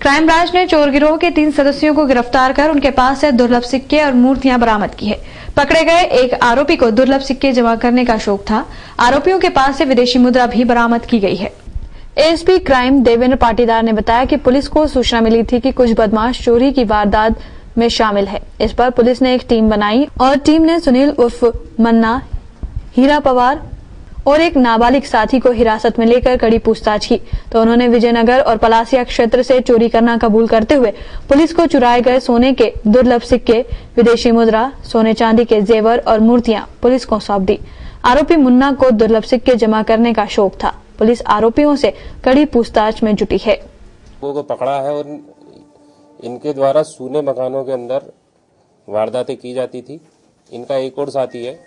Crime branch ने चोर गिरोह के 3 सदस्यों को गिरफ्तार कर उनके पास से दुर्लभ सिक्के और मूर्तियां बरामद की है। पकड़े गए एक आरोपी को दुर्लभ सिक्के जमा करने का शौक था। आरोपियों के पास से विदेशी मुद्रा भी बरामद की गई है। एएसपी क्राइम देवेंद्र पाटीदार ने बताया कि पुलिस को सूचना मिली थी कि कुछ बदमाश चोरी की वारदात में शामिल है। इस पर पुलिस ने एक टीम बनाई और टीम ने सुनील उर्फ मन्ना, हीरा पवार और एक नाबालिग साथी को हिरासत में लेकर कड़ी पूछताछ की तो उन्होंने विजयनगर और पलासिया क्षेत्र से चोरी करना कबूल करते हुए पुलिस को चुराए गए सोने के दुर्लभ सिक्के, विदेशी मुद्रा, सोने चांदी के जेवर और मूर्तियां पुलिस को सौंप दी। आरोपी मुन्ना को दुर्लभ सिक्के जमा करने का शौक था। पुलिस आरोपियों से कड़ी पूछताछ में जुटी है। को पकड़ा है और इनके द्वारा सूने मकानों के अंदर वारदातें की जाती थी। इनका एक और साथी है।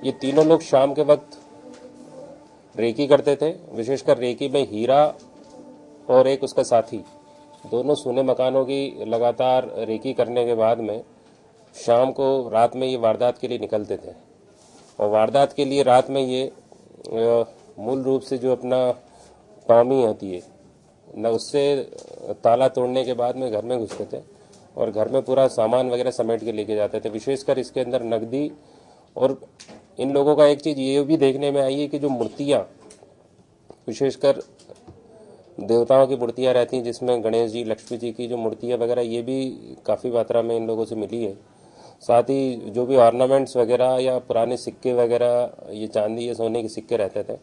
ये तीनों लोग शाम के वक्त रेकी करते थे। विशेषकर रेकी में हीरा और एक उसका साथी दोनों सूने मकानों की लगातार रेकी करने के बाद में शाम को रात में ये वारदात के लिए निकलते थे। और वारदात के लिए रात में ये मूल रूप से जो अपना टॉमी होती है न, उससे ताला तोड़ने के बाद में घर में घुसते थे और घर में पूरा सामान वगैरह समेट के लेके जाते थे। विशेषकर इसके अंदर नकदी और इन लोगों का एक चीज ये भी देखने में आई है कि जो मूर्तियां, विशेषकर देवताओं की मूर्तियां रहती हैं जिसमें गणेश जी, लक्ष्मी जी की जो मूर्तियां वगैरह, ये भी काफी मात्रा में इन लोगों से मिली है। साथ ही जो भी ऑर्नामेंट्स वगैरह या पुराने सिक्के वगैरह, ये चांदी या सोने के सिक्के रहते थे,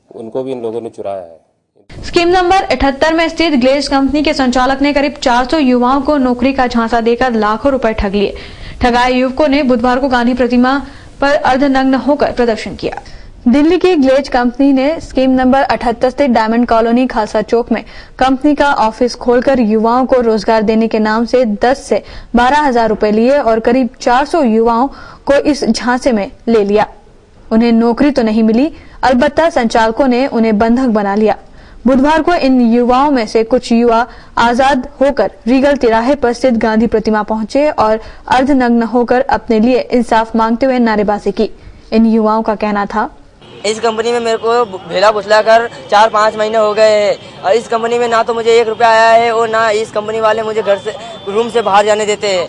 उनको भी इन लोगों ने चुराया है। स्कीम नंबर 78 में स्थित ग्लेज कंपनी के संचालक ने करीब 400 युवाओं को नौकरी का झांसा देकर लाखों रुपए ठग लिए। ठगाए युवकों ने बुधवार को गांधी प्रतिमा पर अर्धनग्न होकर प्रदर्शन किया। दिल्ली की ग्लेज कंपनी ने स्कीम नंबर 78 स्थित डायमंड कॉलोनी खालसा चौक में कंपनी का ऑफिस खोलकर युवाओं को रोजगार देने के नाम से 10 से 12 हजार रुपए लिए और करीब 400 युवाओं को इस झांसे में ले लिया। उन्हें नौकरी तो नहीं मिली, अलबत्ता संचालकों ने उन्हें बंधक बना लिया। बुधवार को इन युवाओं में से कुछ युवा आजाद होकर रीगल तिराहे पर स्थित गांधी प्रतिमा पहुंचे और अर्धनग्न होकर अपने लिए इंसाफ मांगते हुए नारेबाजी की। इन युवाओं का कहना था, इस कंपनी में मेरे को भेला भुसला कर 4-5 महीने हो गए हैं और इस कंपनी में ना तो मुझे 1 रुपया आया है और ना इस कंपनी वाले मुझे घर से, रूम से बाहर जाने देते हैं।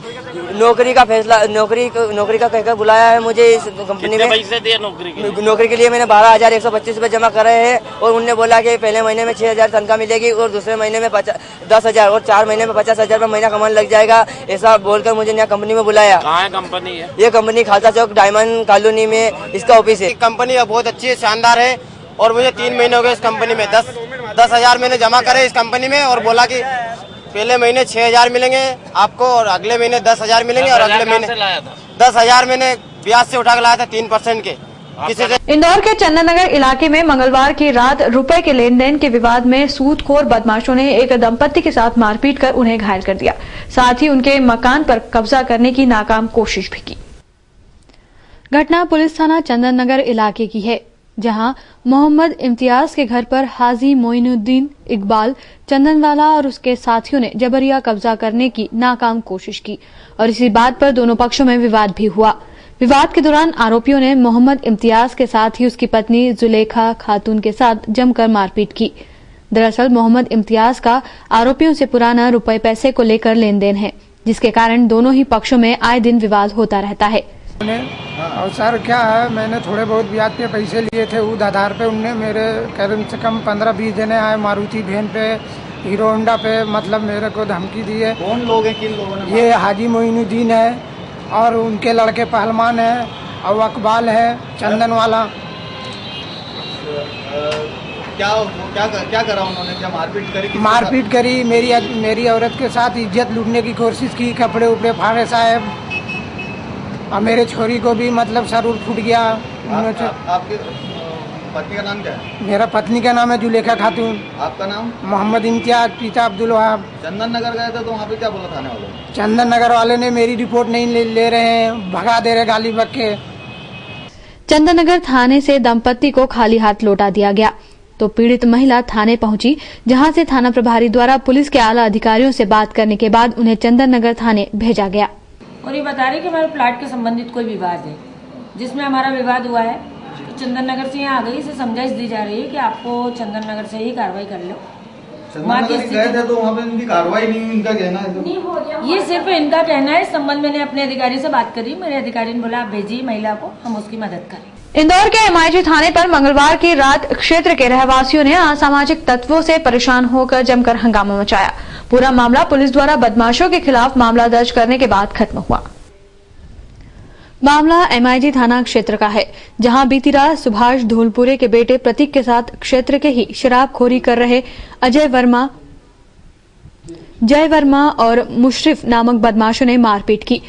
नौकरी का फैसला, नौकरी का कहकर बुलाया है मुझे इस कंपनी में। पैसे दिए नौकरी के लिए मैंने 12,125 रुपये जमा करे हैं और उनने बोला कि पहले महीने में 6,000 तनख्वाह मिलेगी और दूसरे महीने में 10,000 और 4 महीने में 50,000 रुपये महीना कमाने लग जाएगा। ऐसा बोलकर मुझे नया कंपनी में बुलाया। कहाँ है कंपनी है? ये कंपनी खालसा चौक डायमंड कॉलोनी में इसका ऑफिस है। कंपनी बहुत अच्छी है, शानदार है और मुझे 3 महीने हो गए इस कंपनी में। 10,000 मैंने जमा करे इस कंपनी में और बोला कि पहले महीने 6,000 मिलेंगे आपको और अगले महीने 10,000 मिलेंगे और अगले महीने 10,000 मैंने ब्याज से उठा के लाया था 3% के। किसी से इंदौर के चंदननगर इलाके में मंगलवार की रात रुपए के लेन देन के विवाद में सूदखोर बदमाशों ने एक दंपत्ति के साथ मारपीट कर उन्हें घायल कर दिया। साथ ही उनके मकान पर कब्जा करने की नाकाम कोशिश भी की। घटना पुलिस थाना चंदननगर इलाके की है, जहां मोहम्मद इम्तियाज के घर पर हाजी मोइनुद्दीन इकबाल चंदनवाला और उसके साथियों ने जबरिया कब्जा करने की नाकाम कोशिश की और इसी बात पर दोनों पक्षों में विवाद भी हुआ। विवाद के दौरान आरोपियों ने मोहम्मद इम्तियाज के साथ ही उसकी पत्नी जुलेखा खातून के साथ जमकर मारपीट की। दरअसल मोहम्मद इम्तियाज का आरोपियों से पुराना रुपए पैसे को लेकर लेन देन है, जिसके कारण दोनों ही पक्षों में आए दिन विवाद होता रहता है। और सर क्या है, मैंने थोड़े बहुत ब्याज पे पैसे लिए थे, उस आधार पे उनने मेरे कम से कम 15-20 जने आए मारुति वैन पे, हीरो होंडा पे, मतलब मेरे को धमकी दी है। कौन लोग हैं, किन लोगों ने? ये हाजी मोइनुद्दीन है और उनके लड़के पहलवान है और अकबाल है चंदन वाला। क्या करा उन्होंने? क्या मारपीट करी? मारपीट करी, मेरी औरत के साथ इज्जत लूटने की कोशिश की, कपड़े उपड़े फाड़े साहब, और मेरे छोरी को भी मतलब सर फूट गया। आपकी पत्नी का नाम क्या है? मेरा पत्नी का नाम है जुलेखा खातून। आपका नाम? मोहम्मद इम्तियाज, पिता अब्दुल वहाब। चंदन नगर गए थे तो वहाँ पे क्या बोला थाने वालों? चंदन नगर वाले ने मेरी रिपोर्ट नहीं ले रहे हैं, भगा दे रहे गाली बक के। चंदननगर थाने से दंपत्ति को खाली हाथ लौटा दिया गया तो पीड़ित महिला थाने पहुंची, जहां से थाना प्रभारी द्वारा पुलिस के आला अधिकारियों से बात करने के बाद उन्हें चंदननगर थाने भेजा गया। और ये बता रही कि हमारे प्लाट के संबंधित कोई विवाद है, जिसमें हमारा विवाद हुआ है। तो चंदन नगर से यहाँ आ गई, इसे समझाइश दी जा रही है कि आपको चंदन नगर से ही कार्रवाई कर लो गए थे तो वहाँ पे इनकी कार्रवाई नहीं हुई, इनका कहना है। ये सिर्फ इनका कहना है। इस संबंध मैंने अपने अधिकारी से बात करी, मेरे अधिकारी ने बोला आप भेजिए महिला को, हम उसकी मदद करें। इंदौर के MIG थाने पर मंगलवार की रात क्षेत्र के रहवासियों ने असामाजिक तत्वों से परेशान होकर जमकर हंगामा मचाया। पूरा मामला पुलिस द्वारा बदमाशों के खिलाफ मामला दर्ज करने के बाद खत्म हुआ। मामला MIG थाना क्षेत्र का है, जहां बीती रात सुभाष धूलपुरे के बेटे प्रतीक के साथ क्षेत्र के ही शराबखोरी कर रहे जय वर्मा और मुशरिफ नामक बदमाशों ने मारपीट की,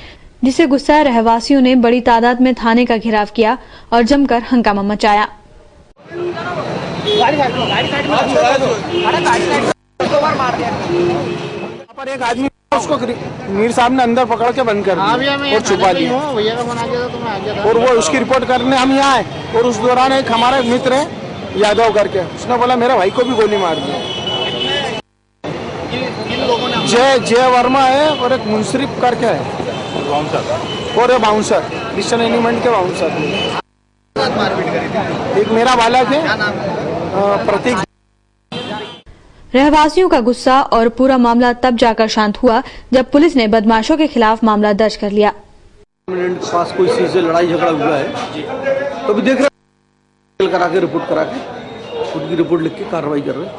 जिसे गुस्साए रहवासियों ने बड़ी तादाद में थाने का घेराव किया और जमकर हंगामा मचाया। एक आदमी उसको मीर साहब ने अंदर पकड़ के बंद कर दिया और छुपा दिया, और वो उसकी रिपोर्ट करने हम यहाँ आए, और उस दौरान एक हमारा मित्र है यादव करके, उसने बोला मेरे भाई को भी गोली मार दी। जय वर्मा है और एक मुंसरिफ करके है, और बाउंसर क्रिश्चियन एलिमेंट के बाउंसर। एक मेरा बालक है प्रतीक। रहवासियों का गुस्सा और पूरा मामला तब जाकर शांत हुआ जब पुलिस ने बदमाशों के खिलाफ मामला दर्ज कर लिया। पास कोई चीज से लड़ाई झगड़ा हुआ है तो भी देख रहे करा के रिपोर्ट करा के उनकी रिपोर्ट लिख के कार्रवाई कर रहे हैं।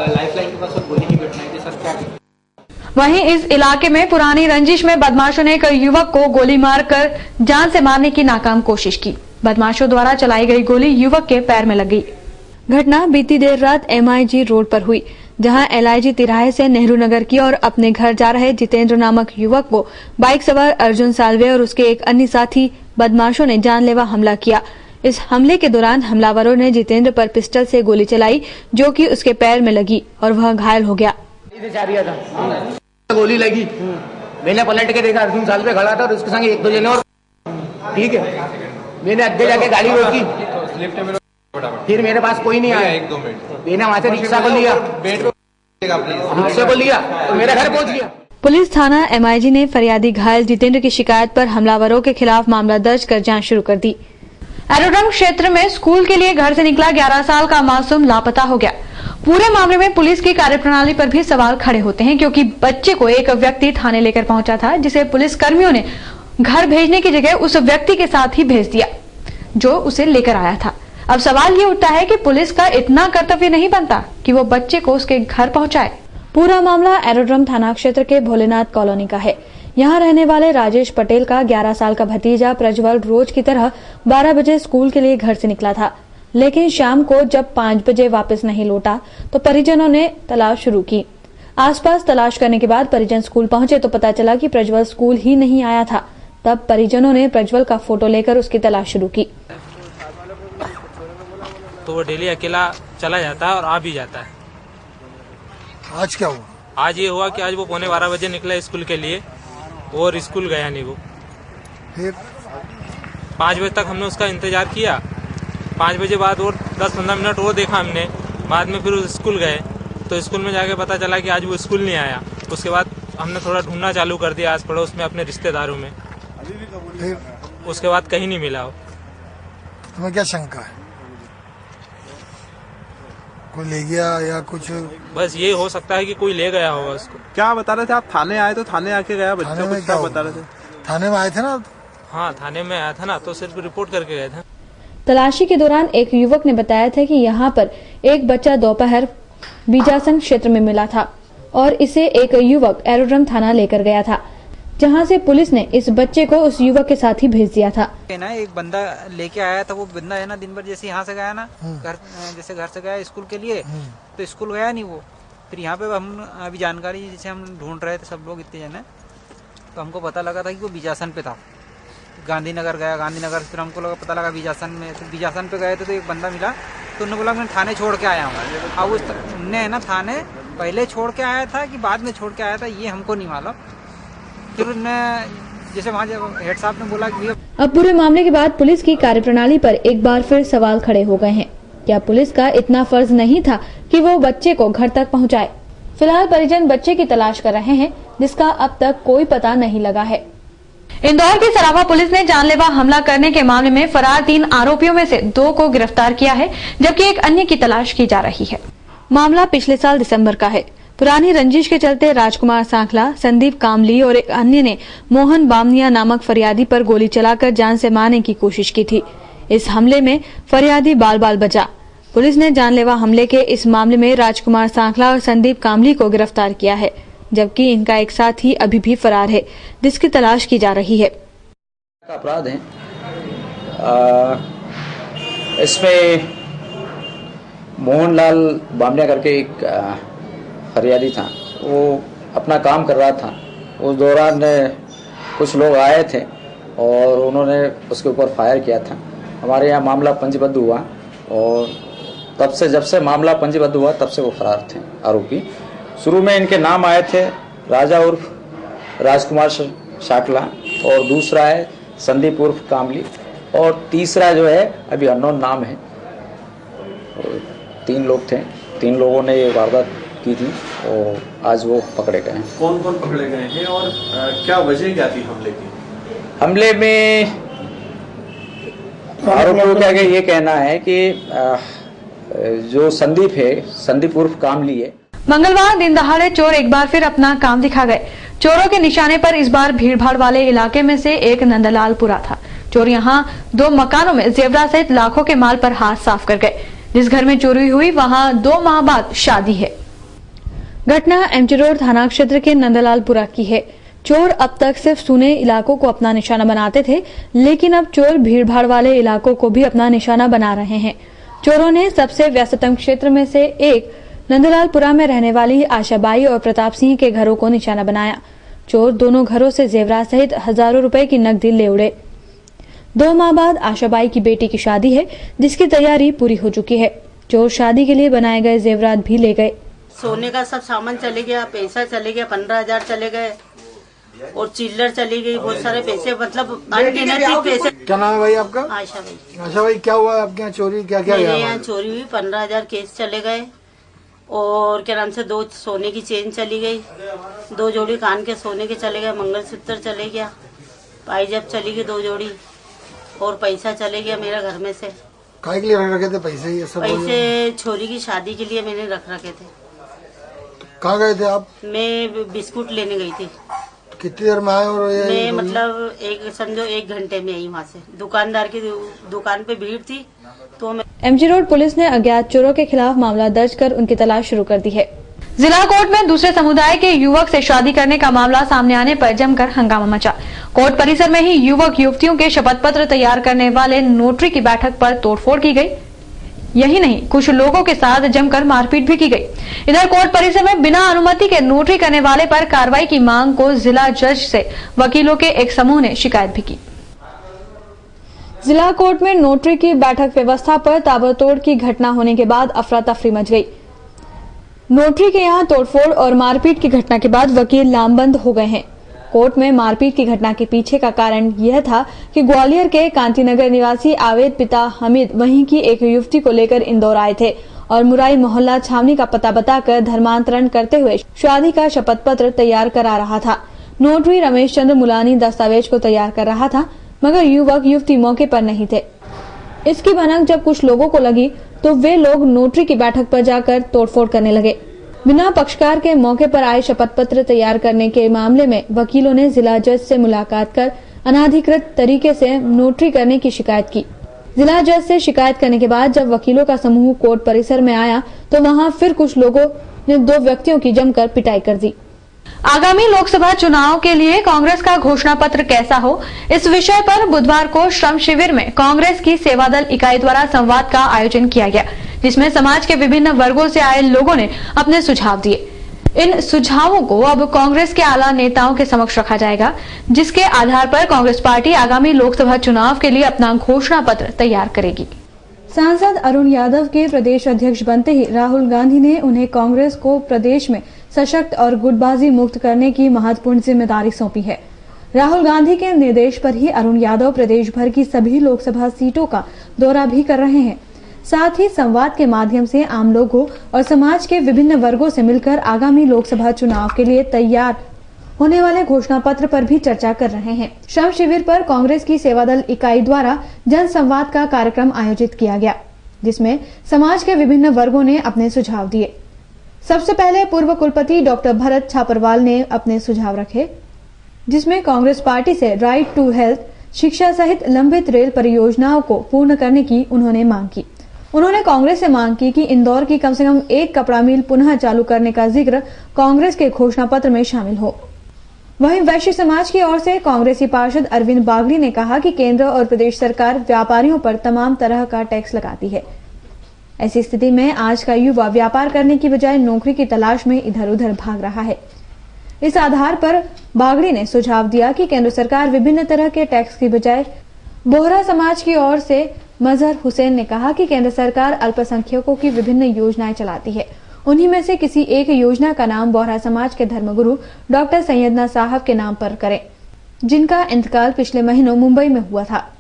लाइफलाइन के पास गोली की घटना है सर, क्या वहीं इस इलाके में पुरानी रंजिश में बदमाशों ने एक युवक को गोली मारकर जान से मारने की नाकाम कोशिश की। बदमाशों द्वारा चलाई गई गोली युवक के पैर में लगी। घटना बीती देर रात MIG रोड पर हुई, जहां LIG तिराहे से नेहरू नगर की और अपने घर जा रहे जितेंद्र नामक युवक को बाइक सवार अर्जुन साल्वे और उसके एक अन्य साथी बदमाशों ने जानलेवा हमला किया। इस हमले के दौरान हमलावरों ने जितेंद्र पर पिस्टल से गोली चलाई, जो कि उसके पैर में लगी और वह घायल हो गया। गोली लगी, मैंने पलट के देखा अर्जुन साल्वे खड़ा था और उसके संग एक दो जने और, ठीक है, मैंने अड्डे जाके गाड़ी रोकी, फिर मेरे पास कोई नहीं आया, मैंने वहां से रिक्शा को लिया तो मेरे घर पहुंच गया। पुलिस थाना MIG ने फरियादी घायल जितेंद्र की शिकायत पर हमलावरों के खिलाफ मामला दर्ज कर जांच शुरू कर दी। एरोड्रम क्षेत्र में स्कूल के लिए घर से निकला 11 साल का मासूम लापता हो गया। पूरे मामले में पुलिस की कार्यप्रणाली पर भी सवाल खड़े होते हैं, क्योंकि बच्चे को एक व्यक्ति थाने लेकर पहुंचा था, जिसे पुलिस कर्मियों ने घर भेजने की जगह उस व्यक्ति के साथ ही भेज दिया जो उसे लेकर आया था। अब सवाल ये उठता है कि पुलिस का इतना कर्तव्य नहीं बनता कि वो बच्चे को उसके घर पहुंचाए। पूरा मामला एरोड्रम थाना क्षेत्र के भोलेनाथ कॉलोनी का है। यहाँ रहने वाले राजेश पटेल का 11 साल का भतीजा प्रज्वल रोज की तरह 12 बजे स्कूल के लिए घर से निकला था, लेकिन शाम को जब 5 बजे वापस नहीं लौटा तो परिजनों ने तलाश शुरू की। आसपास तलाश करने के बाद परिजन स्कूल पहुंचे तो पता चला कि प्रज्वल स्कूल ही नहीं आया था। तब परिजनों ने प्रज्वल का फोटो लेकर उसकी तलाश शुरू की। तो वो डेली अकेला चला जाता है और आ भी जाता है। आज क्या हुआ? आज ये हुआ कि आज वो 11:15 बजे निकला स्कूल के लिए और स्कूल गया नहीं। वो फिर 5 बजे तक हमने उसका इंतजार किया। 5 बजे बाद और 10-15 मिनट और देखा हमने। बाद में फिर स्कूल गए तो स्कूल में जाके पता चला कि आज वो स्कूल नहीं आया। उसके बाद हमने थोड़ा ढूंढना चालू कर दिया आस पड़ोस में, अपने रिश्तेदारों में। उसके बाद कहीं नहीं मिला वो। तुम्हें क्या शंका है? कोई ले गया या कुछ? बस ये हो सकता है कि कोई ले गया होगा उसको। क्या बता रहे थे आप? थाने आए तो थाने आके गया बच्चा, कुछ क्या बता रहे थे? थाने में आए थे ना? हाँ, थाने में आया था ना, तो सिर्फ रिपोर्ट करके गए थे। तलाशी के दौरान एक युवक ने बताया था कि यहाँ पर एक बच्चा दोपहर बीजासन क्षेत्र में मिला था और इसे एक युवक एरोड्रम थाना लेकर गया था, जहाँ से पुलिस ने इस बच्चे को उस युवक के साथ ही भेज दिया था। एक बंदा लेके आया था, वो बंदा है ना दिन भर जैसे यहाँ से गया ना जैसे घर से गया स्कूल के लिए, तो स्कूल गया नहीं वो। फिर यहाँ पे हम अभी जानकारी जैसे हम ढूंढ रहे थे सब लोग इतने जने, तो हमको पता लगा था कि वो बीजासन पे था। गांधीनगर गया, गांधीनगर फिर हमको लगा पता लगा बीजासन में। फिर बीजासन पे गए थे तो एक बंदा मिला, तो उन्होंने बोला मैं थाने छोड़ के आया हूँ। अब उसने है ना थाने पहले छोड़ के आया था कि बाद में छोड़ के आया था ये हमको नहीं मालूम। फिर उन्होंने जैसे वहाँ हेड साहब ने बोला कि अब पूरे मामले के बाद पुलिस की कार्यप्रणाली पर एक बार फिर सवाल खड़े हो गए हैं। क्या पुलिस का इतना फर्ज नहीं था कि वो बच्चे को घर तक पहुँचाए? फिलहाल परिजन बच्चे की तलाश कर रहे हैं, जिसका अब तक कोई पता नहीं लगा है। इंदौर की सराफा पुलिस ने जानलेवा हमला करने के मामले में फरार 3 आरोपियों में से 2 को गिरफ्तार किया है, जबकि एक अन्य की तलाश की जा रही है। मामला पिछले साल दिसंबर का है। पुरानी रंजिश के चलते राजकुमार सांखला, संदीप कामली और एक अन्य ने मोहन बामनिया नामक फरियादी पर गोली चलाकर जान से मारने की कोशिश की थी। इस हमले में फरियादी बाल बाल बचा। पुलिस ने जानलेवा हमले के इस मामले में राजकुमार सांखला और संदीप कामली को गिरफ्तार किया है, जबकि इनका एक साथी अभी भी फरार है, जिसकी तलाश की जा रही है। अपराध है, इसमें मोहनलाल बामनिया करके एक फरियादी था, वो अपना काम कर रहा था। उस दौरान कुछ लोग आए थे और उन्होंने उसके ऊपर फायर किया था। हमारे यहाँ मामला पंजीबद्ध हुआ और तब से, जब से मामला पंजीबद्ध हुआ तब से वो फरार थे आरोपी। शुरू में इनके नाम आए थे राजा उर्फ राजकुमार शाकला, और दूसरा है संदीप उर्फ कामली, और तीसरा जो है अभी अननोन नाम है। 3 लोग थे, 3 लोगों ने ये वारदात की थी और आज वो पकड़े गए हैं। कौन कौन पकड़े गए हैं और क्या वजह क्या थी हमले की? हमले में आरोपियों का ये कहना है कि जो संदीप है, संदीप उर्फ कामली है। मंगलवार दिन दहाड़े चोर एक बार फिर अपना काम दिखा गए। चोरों के निशाने पर इस बार भीड़भाड़ वाले इलाके में से एक नंदलालपुरा था। चोर यहां 2 मकानों में जेवरात सहित लाखों के माल पर हाथ साफ कर गए। जिस घर में चोरी हुई वहां 2 माह बाद शादी है। घटना एमजी रोड थाना क्षेत्र के नंदलालपुरा की है। चोर अब तक सिर्फ सूने इलाकों को अपना निशाना बनाते थे, लेकिन अब चोर भीड़भाड़ वाले इलाकों को भी अपना निशाना बना रहे हैं। चोरों ने सबसे व्यस्ततम क्षेत्र में से एक नंदलालपुरा में रहने वाली आशाबाई और प्रताप सिंह के घरों को निशाना बनाया। चोर दोनों घरों से जेवरात सहित हजारों रुपए की नकदी ले उड़े। 2 माह बाद आशाबाई की बेटी की शादी है, जिसकी तैयारी पूरी हो चुकी है। चोर शादी के लिए बनाए गए जेवरात भी ले गए। सोने का सब सामान चले गया, पैसा चले गया, 15,000 चले गए और चिल्लर चली गई, बहुत सारे पैसे, मतलब अनगिनत पैसे। क्या नाम है भाई आपका? आशा भाई। आशा भाई, क्या हुआ आपके यहाँ चोरी? क्या क्या मेरे यहाँ चोरी हुई, 15,000 केस चले गए और क्या नाम से 2 सोने की चेन चली गई, 2 जोड़ी कान के सोने के चले गए, मंगलसूत्र चले गया, पायजब चली गई 2 जोड़ी और पैसा चले गया मेरा घर में से। काय के लिए रख रखे थे पैसे? ये सब पैसे छोरी की शादी के लिए मैंने रख रखे थे। कहाँ गए थे आप? मैं बिस्कुट लेने गई थी। कितनी देर में आए? और ये मैं मतलब समझो 1 घंटे में आई वहाँ से। दुकानदार की दुकान पे भीड़ थी तो मैं। एमजी रोड पुलिस ने अज्ञात चोरों के खिलाफ मामला दर्ज कर उनकी तलाश शुरू कर दी है। जिला कोर्ट में दूसरे समुदाय के युवक से शादी करने का मामला सामने आने पर जमकर हंगामा मचा। कोर्ट परिसर में ही युवक युवतियों के शपथ पत्र तैयार करने वाले नोटरी की बैठक पर तोड़फोड़ की गई। यही नहीं, कुछ लोगों के साथ जमकर मारपीट भी की गई। इधर कोर्ट परिसर में बिना अनुमति के नोटरी करने वाले पर कार्रवाई की मांग को जिला जज से वकीलों के एक समूह ने शिकायत भी की। जिला कोर्ट में नोटरी की बैठक व्यवस्था पर ताबड़तोड़ की घटना होने के बाद अफरा तफरी मच गई। नोटरी के यहाँ तोड़फोड़ और मारपीट की घटना के बाद वकील लामबंद हो गए हैं। कोर्ट में मारपीट की घटना के पीछे का कारण यह था कि ग्वालियर के कांतीनगर निवासी आवेद पिता हमीद वहीं की एक युवती को लेकर इंदौर आए थे और मुराई मोहल्ला छावनी का पता बताकर धर्मांतरण करते हुए शादी का शपथ पत्र तैयार करा रहा था। नोटरी रमेश चंद्र मुलानी दस्तावेज को तैयार कर रहा था, मगर युवक युवती मौके पर नहीं थे। इसकी भनक जब कुछ लोगों को लगी तो वे लोग नोटरी की बैठक पर जाकर तोड़फोड़ करने लगे। बिना पक्षकार के मौके पर आए शपथ पत्र तैयार करने के मामले में वकीलों ने जिला जज से मुलाकात कर अनाधिकृत तरीके से नोटरी करने की शिकायत की। जिला जज से शिकायत करने के बाद जब वकीलों का समूह कोर्ट परिसर में आया तो वहां फिर कुछ लोगों ने 2 व्यक्तियों की जमकर पिटाई कर दी। आगामी लोकसभा चुनाव के लिए कांग्रेस का घोषणा पत्र कैसा हो, इस विषय पर बुधवार को श्रम शिविर में कांग्रेस की सेवादल इकाई द्वारा संवाद का आयोजन किया गया, जिसमें समाज के विभिन्न वर्गों से आए लोगों ने अपने सुझाव दिए। इन सुझावों को अब कांग्रेस के आला नेताओं के समक्ष रखा जाएगा, जिसके आधार पर कांग्रेस पार्टी आगामी लोकसभा चुनाव के लिए अपना घोषणा पत्र तैयार करेगी। सांसद अरुण यादव के प्रदेश अध्यक्ष बनते ही राहुल गांधी ने उन्हें कांग्रेस को प्रदेश में सशक्त और गुटबाजी मुक्त करने की महत्वपूर्ण जिम्मेदारी सौंपी है। राहुल गांधी के निर्देश पर ही अरुण यादव प्रदेश भर की सभी लोकसभा सीटों का दौरा भी कर रहे हैं। साथ ही संवाद के माध्यम से आम लोगों और समाज के विभिन्न वर्गों से मिलकर आगामी लोकसभा चुनाव के लिए तैयार होने वाले घोषणा पत्र पर भी चर्चा कर रहे हैं। श्रम शिविर पर कांग्रेस की सेवादल इकाई द्वारा जन संवाद का कार्यक्रम आयोजित किया गया, जिसमें समाज के विभिन्न वर्गों ने अपने सुझाव दिए। सबसे पहले पूर्व कुलपति डॉक्टर भरत छापरवाल ने अपने सुझाव रखे, जिसमें कांग्रेस पार्टी से राइट टू हेल्थ, शिक्षा सहित लंबित रेल परियोजनाओं को पूर्ण करने की उन्होंने मांग की। उन्होंने कांग्रेस से मांग की कि इंदौर की कम से कम एक कपड़ा मिल पुनः चालू करने का जिक्र कांग्रेस के घोषणा पत्र में शामिल हो। वहीं वैश्य समाज की ओर से कांग्रेसी पार्षद अरविंद बागड़ी ने कहा कि केंद्र और प्रदेश सरकार व्यापारियों पर तमाम तरह का टैक्स लगाती है। ऐसी स्थिति में आज का युवा व्यापार करने की बजाय नौकरी की तलाश में इधर उधर भाग रहा है। इस आधार पर बागड़ी ने सुझाव दिया कि केंद्र सरकार विभिन्न तरह के टैक्स की बजाय बोहरा समाज की ओर से मजहर हुसैन ने कहा कि केंद्र सरकार अल्पसंख्यकों की विभिन्न योजनाएं चलाती है। उन्हीं में से किसी एक योजना का नाम बोहरा समाज के धर्मगुरु डॉक्टर सैयदना साहब के नाम पर करें, जिनका इंतकाल पिछले महीनों मुंबई में हुआ था।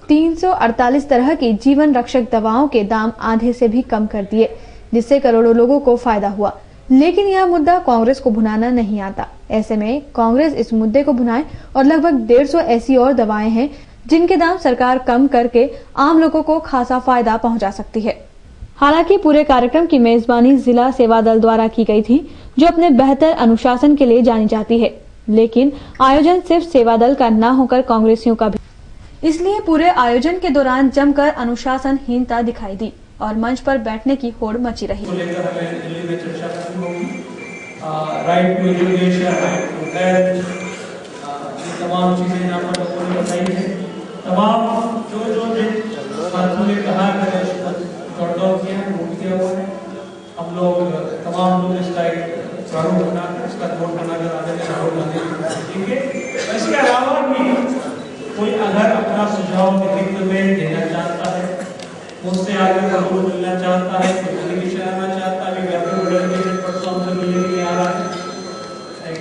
348 तरह की जीवन रक्षक दवाओं के दाम आधे से भी कम कर दिए, जिससे करोड़ों लोगों को फायदा हुआ। लेकिन यह मुद्दा कांग्रेस को भुनाना नहीं आता। ऐसे में कांग्रेस इस मुद्दे को भुनाए और लगभग 150 ऐसी और दवाएं हैं जिनके दाम सरकार कम करके आम लोगों को खासा फायदा पहुंचा सकती है। हालांकि पूरे कार्यक्रम की मेजबानी जिला सेवा दल द्वारा की गई थी, जो अपने बेहतर अनुशासन के लिए जानी जाती है। लेकिन आयोजन सिर्फ सेवा दल का न होकर कांग्रेसियों का भी, इसलिए पूरे आयोजन के दौरान जमकर अनुशासनहीनता दिखाई दी और मंच पर बैठने की होड़ मची रही। Right to education, right to health, तमाम चीजें यहाँ पर लोगों ने बताई है। तमाम जो साथियों ने कहा किया हुआ है, हम लोग तमाम लोग इसका एक प्रारूप बनाकर इसका नोट बनाकर आगे राहुल गांधी, ठीक है। इसके अलावा भी कोई अगर अपना सुझाव लिखित में देना चाहता है, मुझसे आगे जरूर मिलना चाहता है, डेलीगेशन आना चाहता है, डेलीगेशन प्लेटफॉर्म से मिलने के लिए आ रहा है, एक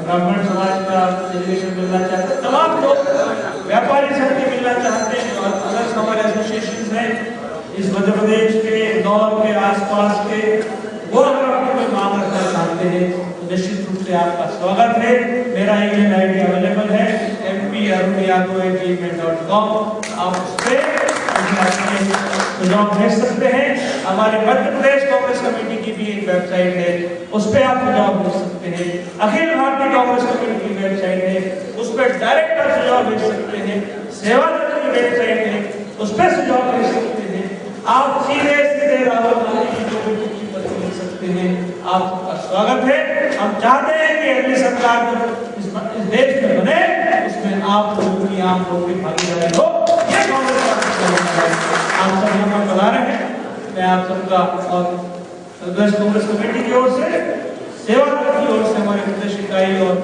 ब्राह्मण समाज का डेलीगेशन मिलना चाहता है, तमाम लोग व्यापारी संघ के मिलना चाहते हैं और अदर हमारे एसोसिएशन हैं इस मध्य प्रदेश के इंदौर के आसपास के, वो अगर आपको कोई मांग रखना चाहते हैं तो निश्चित रूप से आपका स्वागत है। मेरा ईमेल आईडी अवेलेबल है mp@arun.gmail.com, आप उस पर सुझाव भेज सकते हैं। हमारे मध्य प्रदेश कांग्रेस कमेटी की भी एक वेबसाइट है, उस पर आप सुझाव भेज सकते हैं। अखिल भारतीय कांग्रेस कमेटी की वेबसाइट है, उस पर डायरेक्ट आप सुझाव भेज सकते हैं। सेवा दल की वेबसाइट है, उस पर सुझाव भेज सकते हैं। आप सीधे राहुल गांधी की जो भी पत्र लिख सकते हैं, आपका स्वागत है। हम चाहते हैं कि अगली सरकार जो इस देश में बने उसमें आप लोगों की भागीदारी हो। ये कांग्रेस आप सब यहाँ पर बता रहे हैं। मैं आप सबका और प्रदेश कांग्रेस कमेटी की ओर से, सेवा दल की ओर से, हमारे प्रदेश इकाई और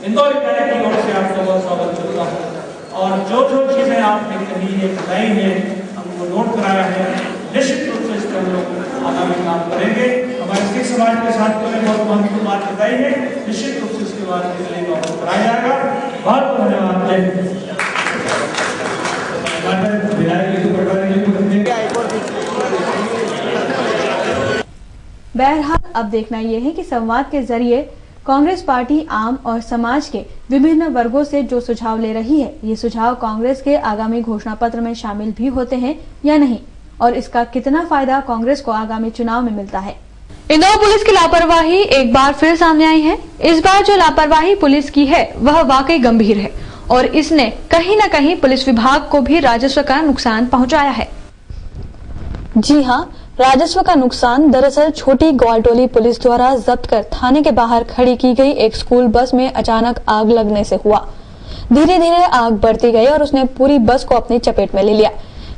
इंदौर इकाई की ओर से आपका बहुत स्वागत करता हूँ। और जो चीजें आपने कही है, बताई है, हमको नोट कराया है, निश्चित रूप से इस पर हम लोग आगामी काम करेंगे। हमारे सिख समाज के साथ में बहुत महत्वपूर्ण बात बताई है, निश्चित रूप से इसके बाद कराया जाएगा। बहुत धन्यवाद। बहरहाल अब देखना यह है कि संवाद के जरिए कांग्रेस पार्टी आम और समाज के विभिन्न वर्गों से जो सुझाव ले रही है, ये सुझाव कांग्रेस के आगामी घोषणा पत्र में शामिल भी होते हैं या नहीं, और इसका कितना फायदा कांग्रेस को आगामी चुनाव में मिलता है। इंदौर पुलिस की लापरवाही एक बार फिर सामने आई है। इस बार जो लापरवाही पुलिस की है वह वाकई गंभीर है और इसने कहीं न कहीं पुलिस विभाग को भी राजस्व का नुकसान पहुंचाया है। जी हाँ, राजस्व का नुकसान दरअसल छोटी ग्वालटोली पुलिस द्वारा जब्त कर थाने के बाहर खड़ी की गई एक स्कूल बस में अचानक आग लगने से हुआ। धीरे धीरे आग बढ़ती गई और उसने पूरी बस को अपनी चपेट में ले लिया।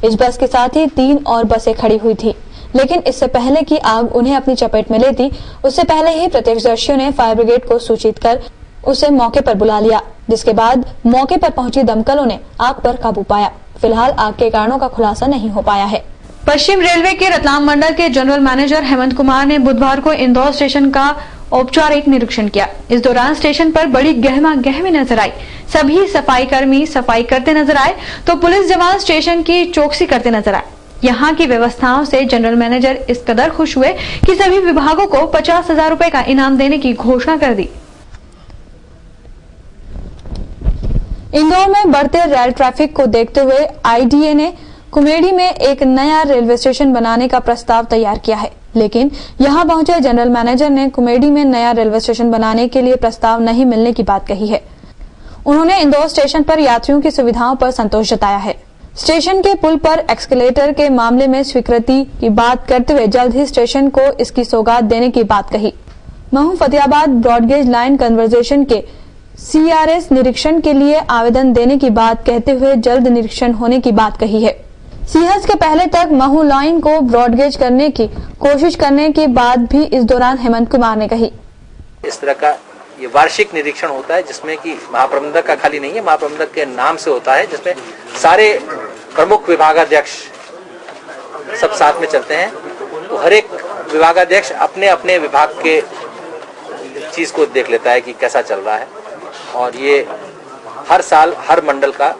इस बस के साथ ही 3 और बसें खड़ी हुई थी, लेकिन इससे पहले कि आग उन्हें अपनी चपेट में लेती, उससे पहले ही प्रत्यक्षदर्शियों ने फायर ब्रिगेड को सूचित कर उसे मौके पर बुला लिया, जिसके बाद मौके पर पहुंची दमकलों ने आग पर काबू पाया। फिलहाल आग के कारणों का खुलासा नहीं हो पाया है। पश्चिम रेलवे के रतलाम मंडल के जनरल मैनेजर हेमंत कुमार ने बुधवार को इंदौर स्टेशन का औपचारिक निरीक्षण किया। इस दौरान स्टेशन पर बड़ी गहमा गहमी नजर आई। सभी सफाई कर्मी सफाई करते नजर आए तो पुलिस जवान स्टेशन की चौकसी करते नजर आए। यहाँ की व्यवस्थाओं से जनरल मैनेजर इस कदर खुश हुए कि सभी विभागों को 50,000 रुपए का इनाम देने की घोषणा कर दी। इंदौर में बढ़ते रेल ट्रैफिक को देखते हुए आईडीए ने कुमेडी में एक नया रेलवे स्टेशन बनाने का प्रस्ताव तैयार किया है, लेकिन यहां पहुंचे जनरल मैनेजर ने कुमेडी में नया रेलवे स्टेशन बनाने के लिए प्रस्ताव नहीं मिलने की बात कही है। उन्होंने इंदौर स्टेशन पर यात्रियों की सुविधाओं पर संतोष जताया है। स्टेशन के पुल पर एक्सकेलेटर के मामले में स्वीकृति की बात करते हुए जल्द ही स्टेशन को इसकी सौगात देने की बात कही। Mhow Fatehabad broad gauge line conversation के CRS निरीक्षण के लिए आवेदन देने की बात कहते हुए जल्द निरीक्षण होने की बात कही है। सीहज के पहले तक महू लाइन को ब्रॉडगेज करने की कोशिश करने की बात भी इस दौरान हेमंत कुमार ने कही। इस तरह का ये वार्षिक निरीक्षण होता है जिसमें कि महाप्रबंधक का खाली नहीं है, महाप्रबंधक के नाम से होता है, जिसमें सारे प्रमुख विभागाध्यक्ष सब साथ में चलते हैं। तो हर एक विभागाध्यक्ष अपने अपने विभाग के चीज को देख लेता है कि कैसा चल रहा है, और ये हर साल हर मंडल का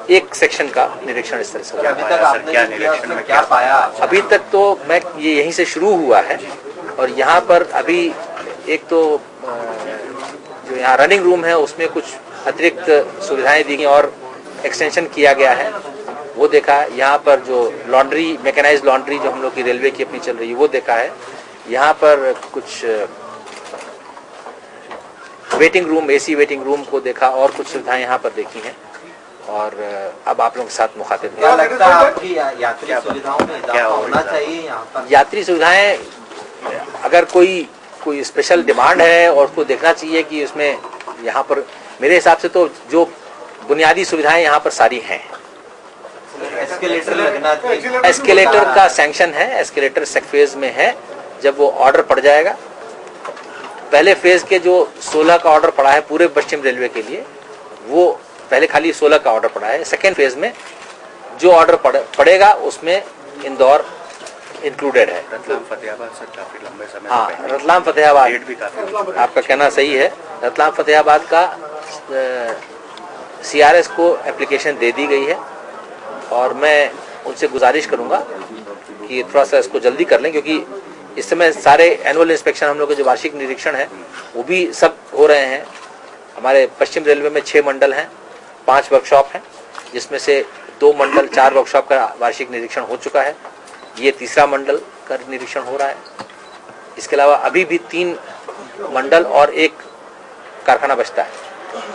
एक सेक्शन का निरीक्षण इस तरह से होता है। अभी तक आपने क्या निरीक्षण में क्या पाया? अभी तक तो मैं ये यहीं से शुरू हुआ है, और यहाँ पर अभी एक तो जो यहाँ रनिंग रूम है उसमें कुछ अतिरिक्त सुविधाएं दी गई और एक्सटेंशन किया गया है, वो देखा है। यहाँ पर जो लॉन्ड्री, मैकेनाइज्ड लॉन्ड्री जो हम लोग की रेलवे की अपनी चल रही है वो देखा है। यहाँ पर कुछ waiting room, AC waiting room को देखा और कुछ सुविधाएं यहाँ पर देखी हैं, और अब आप लोगों के साथ मुखातिब क्या लगता है आपकी यात्री सुविधाओं में इजाफा होना चाहिए यहाँ पर? यात्री सुविधाएं अगर कोई स्पेशल डिमांड है और उसको देखना चाहिए कि उसमें यहाँ पर मेरे हिसाब से तो जो बुनियादी सुविधाएं यहाँ पर सारी हैं। एस्केलेटर लगना चाहिए। एस्केलेटर का सैंक्शन है, एस्केलेटर सेकंड फेज में है। जब वो ऑर्डर पड़ जाएगा, पहले फेज के जो 16 का ऑर्डर पड़ा है पूरे पश्चिम रेलवे के लिए, वो पहले खाली 16 का ऑर्डर पड़ा है। सेकेंड फेज में जो ऑर्डर पड़ेगा उसमें इंदौर इंक्लूडेड है। रतलाम फतेहाबाद सर काफी लंबे समय, हाँ, रतलाम फतेहाबाद भी काफी, आपका कहना सही है। रतलाम फतेहाबाद का CRS को एप्लीकेशन दे दी गई है, और मैं उनसे गुजारिश करूंगा कि थोड़ा सा इसको जल्दी कर लें, क्योंकि इस समय सारे एनुअल इंस्पेक्शन हम लोग के जो वार्षिक निरीक्षण है वो भी सब हो रहे हैं। हमारे पश्चिम रेलवे में 6 मंडल हैं, 5 वर्कशॉप हैं, जिसमें से 2 मंडल 4 वर्कशॉप का वार्षिक निरीक्षण हो चुका है। ये तीसरा मंडल का निरीक्षण हो रहा है। इसके अलावा अभी भी 3 मंडल और 1 कारखाना बचता है।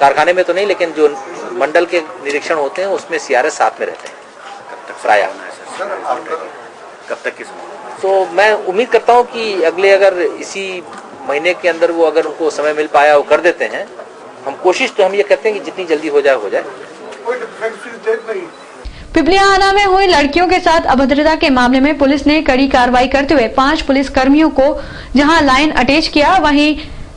कारखाने में तो नहीं, लेकिन जो मंडल के निरीक्षण होते हैं उसमें CRS साथ में रहते हैं प्रायः। कब तक की? तो मैं उम्मीद करता हूं कि अगर इसी महीने के अंदर वो अगर उनको समय मिल पाया वो कर देते हैं। हम कोशिश तो हम ये करते हैं कि जितनी जल्दी हो जाए हो जाए। पिपलियाहाना में हुई लड़कियों के साथ अभद्रता के मामले में पुलिस ने कड़ी कार्रवाई करते हुए 5 पुलिस कर्मियों को जहां लाइन अटैच किया, वहीं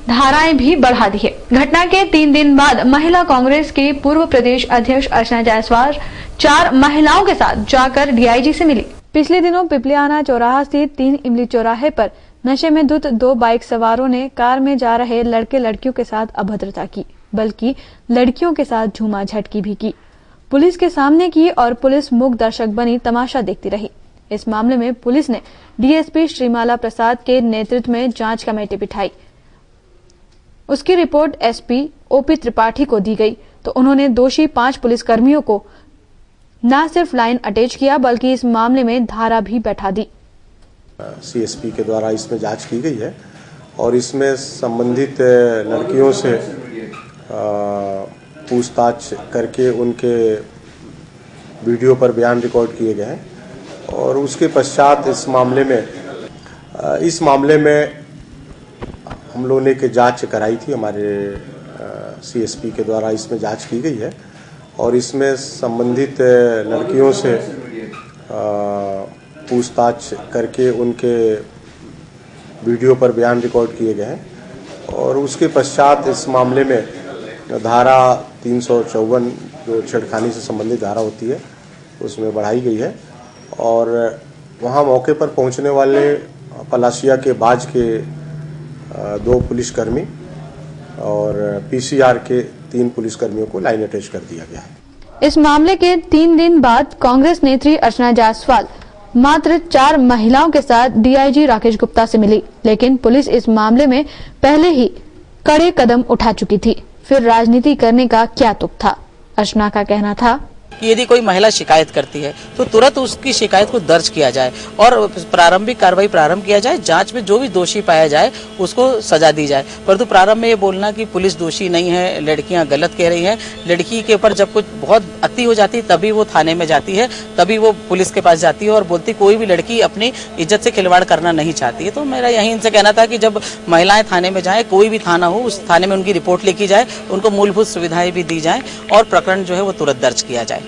धाराएं भी बढ़ा दी है। घटना के 3 दिन बाद महिला कांग्रेस के पूर्व प्रदेश अध्यक्ष अर्चना जायसवाल 4 महिलाओं के साथ जाकर DIG से मिली। पिछले दिनों पिपलियाहाना चौराहा स्थित 3 इमली चौराहे पर नशे में धुत 2 बाइक सवारों ने कार में जा रहे लड़के लड़कियों के साथ अभद्रता की, बल्कि लड़कियों के साथ झूमा झटकी भी की। पुलिस के सामने की और पुलिस मूक दर्शक बनी तमाशा देखती रही। इस मामले में पुलिस ने DSP श्रीमाला प्रसाद के नेतृत्व में जांच कमेटी बिठाई। उसकी रिपोर्ट SP OP त्रिपाठी को दी गई, तो उन्होंने दोषी 5 पुलिसकर्मियों को न सिर्फ लाइन अटैच किया बल्कि इस मामले में धारा भी बैठा दी। CSP के द्वारा इसमें जांच की गई है और इसमें संबंधित लड़कियों से पूछताछ करके उनके वीडियो पर बयान रिकॉर्ड किए गए हैं, और उसके पश्चात इस मामले में हम लोगों ने एक जांच कराई थी। हमारे CSP के द्वारा इसमें जांच की गई है, और इसमें संबंधित लड़कियों से पूछताछ करके उनके वीडियो पर बयान रिकॉर्ड किए गए हैं, और उसके पश्चात इस मामले में धारा 354 जो छेड़खानी से संबंधित धारा होती है उसमें बढ़ाई गई है, और वहाँ मौके पर पहुँचने वाले पलाशिया के बाज के 2 पुलिसकर्मी और PCR के 3 पुलिसकर्मियों को लाइन अटैच कर दिया गया है। इस मामले के 3 दिन बाद कांग्रेस नेत्री अर्चना जायसवाल मात्र 4 महिलाओं के साथ DIG राकेश गुप्ता से मिली, लेकिन पुलिस इस मामले में पहले ही कड़े कदम उठा चुकी थी। फिर राजनीति करने का क्या तुक था। अर्चना का कहना था कि यदि कोई महिला शिकायत करती है तो तुरंत उसकी शिकायत को दर्ज किया जाए और प्रारंभिक कार्रवाई प्रारंभ किया जाए। जांच में जो भी दोषी पाया जाए उसको सजा दी जाए। परंतु प्रारंभ में ये बोलना कि पुलिस दोषी नहीं है, लड़कियां गलत कह रही हैं, लड़की के ऊपर जब कुछ बहुत अति हो जाती है तभी वो थाने में जाती है, तभी वो पुलिस के पास जाती है और बोलती कोई भी लड़की अपनी इज्जत से खिलवाड़ करना नहीं चाहती है। तो मेरा यही इनसे कहना था कि जब महिलाएं थाने में जाए, कोई भी थाना हो, उस थाने में उनकी रिपोर्ट लिखी जाए, उनको मूलभूत सुविधाएं भी दी जाए और प्रकरण जो है वो तुरंत दर्ज किया जाए।